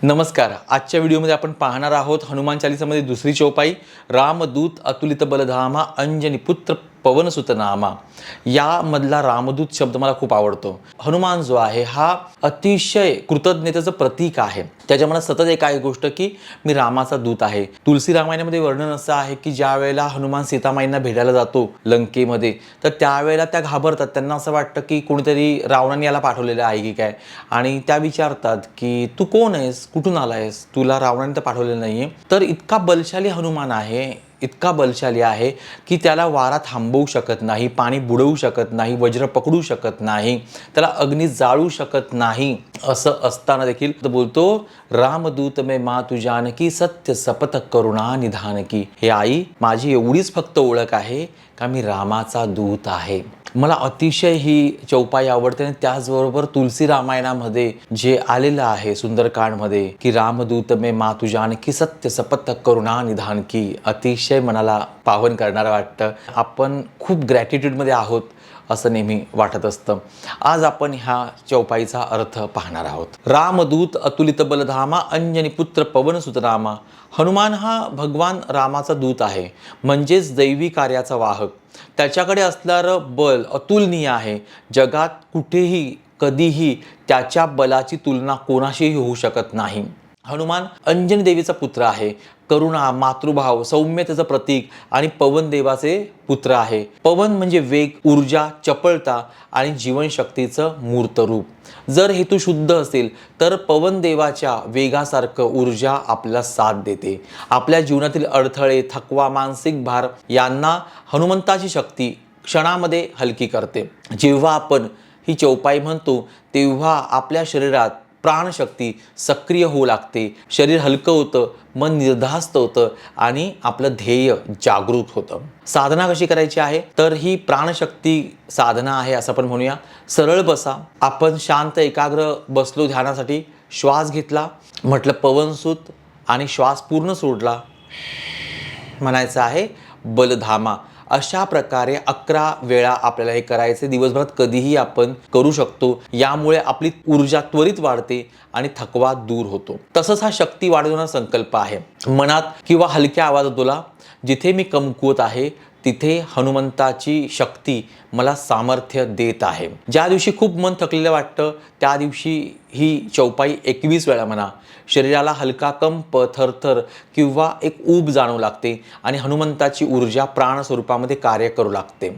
नमस्कार. आजच्या व्हिडिओमध्ये आपण पाहणार आहोत हनुमान चालीसामध्ये दुसरी चौपाई, रामदूत अतुलित बलधामा अंजनी पुत्र पवनसुत नामा. यामधला रामदूत शब्द मला खूप आवडतो. हनुमान जो आहे हा अतिशय कृतज्ञतेचं प्रतीक आहे. त्याच्या मनात सतत एक आहे गोष्ट की मी रामाचा दूत आहे. तुलसी रामायणामध्ये वर्णन असं आहे की ज्या वेळेला हनुमान सीतामाईंना भेटायला जातो लंकेमध्ये, तर त्यावेळेला त्या घाबरतात. त्यांना असं वाटतं की कोणीतरी रावणाने याला पाठवलेलं आहे की काय, आणि त्या विचारतात की तू कोण आहेस, कुठून आलायस, तुला रावणाने तर पाठवलेलं नाहीये. तर इतका बलशाली हनुमान आहे, इतका बलशाली आहे की त्याला वारा थांबवू शकत नाही, पाणी बुडवू शकत नाही, वज्र पकडू शकत नाही, त्याला अग्नी जाळू शकत नाही. असं असताना देखील तो बोलतो, रामदूत में मातु जानकी सत्य सपथ करुणा निधान की. हे आई, माझी एवढीच फक्त ओळख आहे का मी रामाचा दूत आहे. मला अतिशय ही चौपाई आवडते. आणि त्याचबरोबर तुलसी रामायणामध्ये जे आलेलं आहे सुंदरकांडमध्ये की रामदूत में मातु जानकी सत्य सपथ करुणा निधान की, अतिशय मनाला पावन करणारं वाटतं. आपण खूप ग्रॅटिट्यूडमध्ये आहोत असं नेहमी वाटत असतं. आज आपण ह्या चौपाईचा अर्थ पाहणार आहोत. रामदूत अतुलित बलधामा अंजनी पुत्र पवनसुत नामा. हनुमान हा भगवान रामाचा दूत आहे, म्हणजेच दैवी कार्याचा वाहक. त्याच्याकडे असणारं बल अतुलनीय आहे. जगात कुठेही कधीही त्याच्या बलाची तुलना कोणाशीही होऊ शकत नाही. हनुमान अंजनी देवीचा पुत्र आहे. करुणा, मातृभाव, सौम्यतेचं प्रतीक आणि पवन देवाचे पुत्र आहे. पवन म्हणजे वेग, ऊर्जा, चपळता आणि जीवनशक्तीचं मूर्त रूप. जर हेतू शुद्ध असेल तर पवन देवाच्या वेगासारखं ऊर्जा आपल्याला साथ देते. आपल्या जीवनातील अडथळे, थकवा, मानसिक भार यांना हनुमंताची शक्ती क्षणामध्ये हलकी करते. जेव्हा आपण ही चौपाई म्हणतो तेव्हा आपल्या शरीरात प्राणशक्ती सक्रिय होऊ लागते. शरीर हलकं होतं, मन निर्धास्त होतं आणि आपलं ध्येय जागृत होतं. साधना कशी करायची आहे तर ही प्राणशक्ती साधना आहे असं आपण म्हणूया. सरळ बसा. आपण शांत एकाग्र बसलो ध्यानासाठी. श्वास घेतला, म्हटलं पवनसुत, आणि श्वास पूर्ण सोडला, म्हणायचं आहे बलधामा. अशा प्रकारे 11 वेळा आपल्याला हे करायचे. दिवसभरात कधीही आपण करू शकतो. यामुळे आपली ऊर्जा त्वरित वाढते आणि थकवा दूर होतो. तसंच हा शक्ती वाढवणारा संकल्प आहे. मनात किंवा हलक्या आवाजात बोला, जिथे मी कमकुवत आहे तिथे हनुमंताची शक्ती मला सामर्थ्य देत आहे. ज्या दिवशी खूप मन थकलेलं वाटतं त्या दिवशी ही चौपाई 21 वेळा म्हणा. शरीराला हलका कंप, थरथर किंवा एक ऊब जाणवू लागते आणि हनुमंताची ऊर्जा प्राणस्वरूपामध्ये कार्य करू लागते.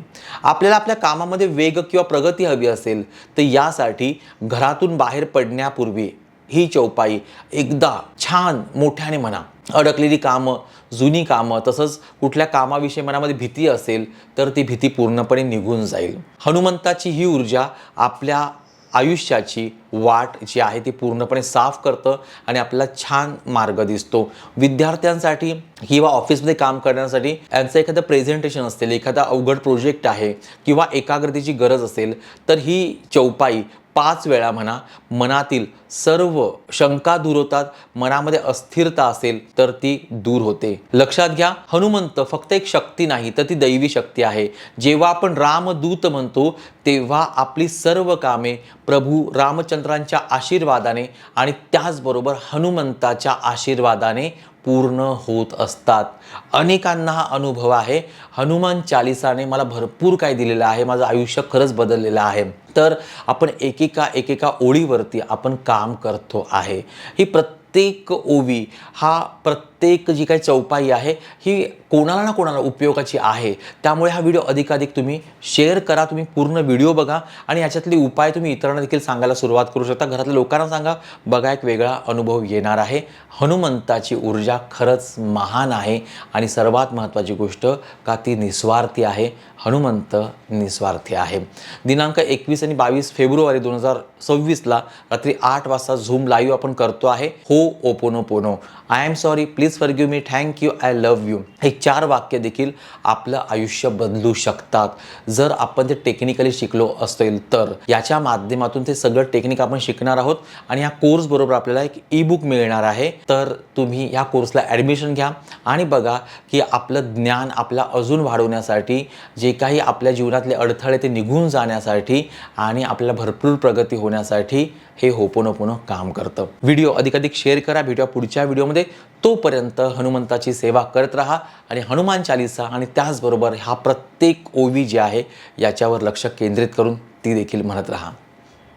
आपल्याला आपल्या कामामध्ये वेग किंवा प्रगती हवी असेल तर यासाठी घरातून बाहेर पडण्यापूर्वी ही चौपाई एकदा छान मोठ्याने म्हणा. अडकलेली कामं, जुनी कामं, तसंच कुठल्या कामाविषयी मनामध्ये भीती असेल तर ती भीती पूर्णपणे निघून जाईल. हनुमंताची ही ऊर्जा आपल्या आयुष्याची वाट जी आहे ती पूर्णपणे साफ करतं आणि आपल्याला छान मार्ग दिसतो. विद्यार्थ्यांसाठी किंवा ऑफिसमध्ये काम करण्यासाठी यांचं एखादं प्रेझेंटेशन असेल, एखादा अवघड प्रोजेक्ट आहे किंवा एकाग्रतेची गरज असेल तर ही चौपाई 5 वेळा म्हणा. मनातील सर्व शंका दूर होतात. मनामध्ये अस्थिरता असेल तर ती दूर होते. लक्षात घ्या, हनुमंत फक्त एक शक्ती नाही तर ती दैवी शक्ती आहे. जेव्हा आपण रामदूत म्हणतो तेव्हा आपली सर्व कामे प्रभू रामचंद्रांच्या आशीर्वादाने आणि त्याचबरोबर हनुमंताच्या आशीर्वादाने पूर्ण होत असतात. अनेकांना हा अनुभव आहे. हनुमान चालिसाने मला भरपूर काय दिलेलं आहे. माझं आयुष्य खरंच बदललेलं आहे. तर आपण एकेका ओळीवरती आपण काम करतो आहे. ही प्रत्येक ओवी, हा प्रत्येक जी काही चौपाई आहे ही कोणाला ना कोणाला उपयोगाची आहे. त्यामुळे हा व्हिडिओ अधिकाधिक तुम्ही शेअर करा. तुम्ही पूर्ण व्हिडिओ बघा आणि याच्यातले उपाय तुम्ही इतरांना देखील सांगायला सुरुवात करू शकता. घरातल्या लोकांना सांगा, बघा एक वेगळा अनुभव येणार आहे. हनुमंताची ऊर्जा खरंच महान आहे आणि सर्वात महत्त्वाची गोष्ट का ती निस्वार्थी आहे. हनुमंत निस्वार्थी आहे. दिनांक 21 आणि 22 फेब्रुवारी 2026ला रात्री 8 वाजता झूम लाईव्ह आपण करतो आहे. Ho'oponopono, I am sorry, please forgive me, thank you, I love you. हे 4 वाक्य देखील आपलं आयुष्य बदलू शकतात जर आपण ते टेक्निकली शिकलो असेल तर. याच्या माध्यमातून ते सगळं टेक्निक आपण शिकणार आहोत आणि या कोर्स बरोबर आपल्याला एक ई-बुक मिळणार आहे. तर तुम्ही या कोर्सला ॲडमिशन घ्या आणि बघा की आपलं ज्ञान आपला अजून वाढवण्यासाठी जे जे काही आपल्या जीवनातले अडथळे ते निघून जाण्यासाठी आणि आपल्याला भरपूर प्रगती होण्यासाठी हे होपोनोपोनो काम करतं. व्हिडिओ अधिकाधिक शेअर करा. भेटूया पुढच्या व्हिडिओमध्ये. तोपर्यंत हनुमंताची सेवा करत राहा आणि हनुमान चालीसा आणि त्याचबरोबर हा प्रत्येक ओवी जी आहे याच्यावर लक्ष केंद्रित करून ती देखील म्हणत राहा.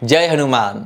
जय हनुमान.